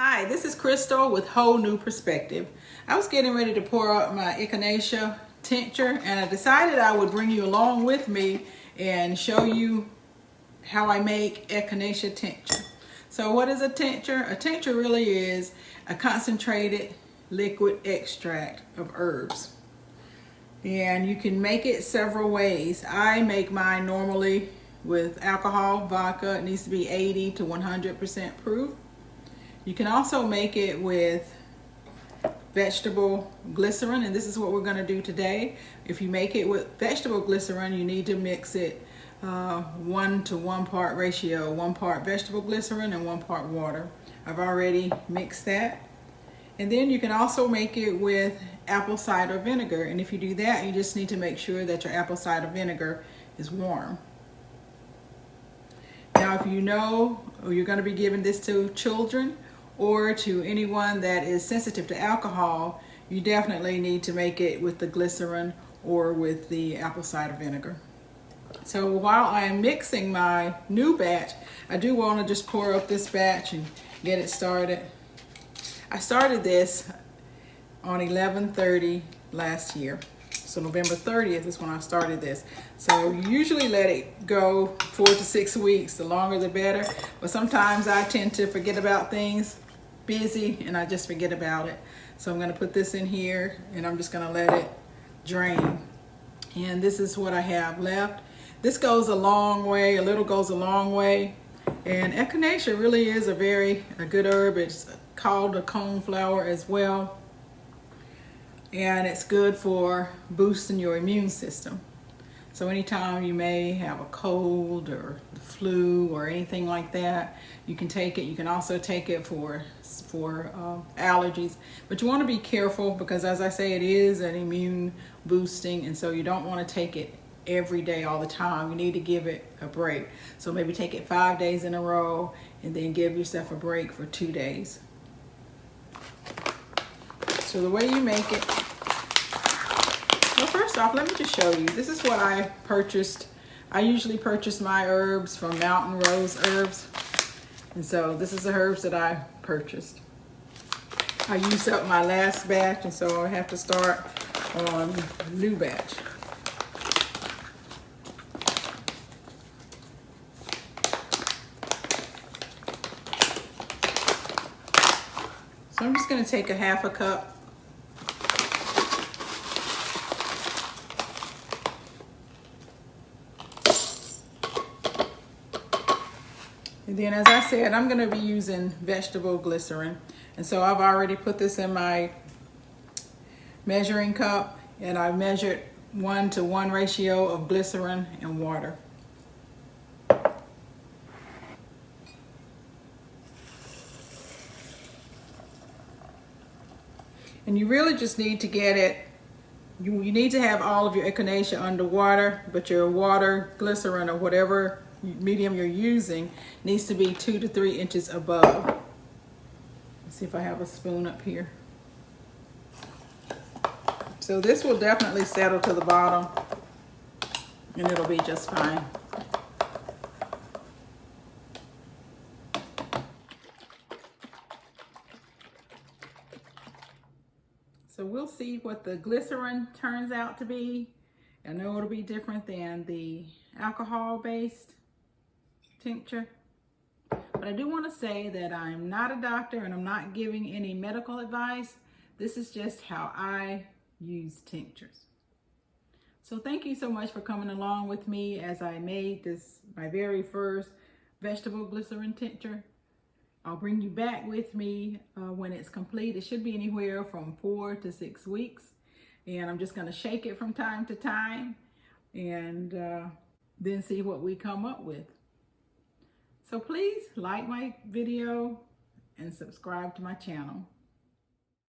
Hi, this is Crystal with Whole New Perspective. I was getting ready to pour out my Echinacea tincture and I decided I would bring you along with me and show you how I make Echinacea tincture. So what is a tincture? A tincture really is a concentrated liquid extract of herbs. And you can make it several ways. I make mine normally with alcohol, vodka. It needs to be 80 to 100% proof. You can also make it with vegetable glycerin, and this is what we're going to do today. If you make it with vegetable glycerin, you need to mix it 1 to 1 part ratio, 1 part vegetable glycerin and 1 part water. I've already mixed that. And then you can also make it with apple cider vinegar, and if you do that, you just need to make sure that your apple cider vinegar is warm. Now, if you know or you're going to be giving this to children or to anyone that is sensitive to alcohol, you definitely need to make it with the glycerin or with the apple cider vinegar. So while I am mixing my new batch, I do want to just pour up this batch and get it started. I started this on 11/30 last year. So November 30th is when I started this. So you usually let it go 4 to 6 weeks, the longer the better. But sometimes I tend to forget about things, busy, and I just forget about it. So I'm gonna put this in here and I'm just gonna let it drain. And this is what I have left. This goes a long way, a little goes a long way. And Echinacea really is a good herb. It's called a coneflower as well. And it's good for boosting your immune system. So anytime you may have a cold or the flu or anything like that, you can take it. You can also take it for allergies. But you want to be careful because, as I say, it is an immune boosting, and so you don't want to take it every day all the time. You need to give it a break. So maybe take it 5 days in a row and then give yourself a break for 2 days. So the way you make it, well, first off, let me just show you. This is what I purchased. I usually purchase my herbs from Mountain Rose Herbs. And so this is the herbs that I purchased. I used up my last batch, and so I have to start on a new batch. So I'm just going to take a half a cup. And then, as I said, I'm going to be using vegetable glycerin. And so I've already put this in my measuring cup, and I measured 1 to 1 ratio of glycerin and water. And you really just need to get it, you need to have all of your Echinacea underwater, but your water, glycerin, or whatever medium you're using needs to be 2 to 3 inches above. Let's see if I have a spoon up here. So this will definitely settle to the bottom and it'll be just fine. So we'll see what the glycerin turns out to be. I know it'll be different than the alcohol-based tincture. But I do want to say that I'm not a doctor and I'm not giving any medical advice. This is just how I use tinctures. So thank you so much for coming along with me as I made this, my very first vegetable glycerin tincture. I'll bring you back with me when it's complete. It should be anywhere from 4 to 6 weeks. And I'm just going to shake it from time to time and then see what we come up with. So please like my video and subscribe to my channel.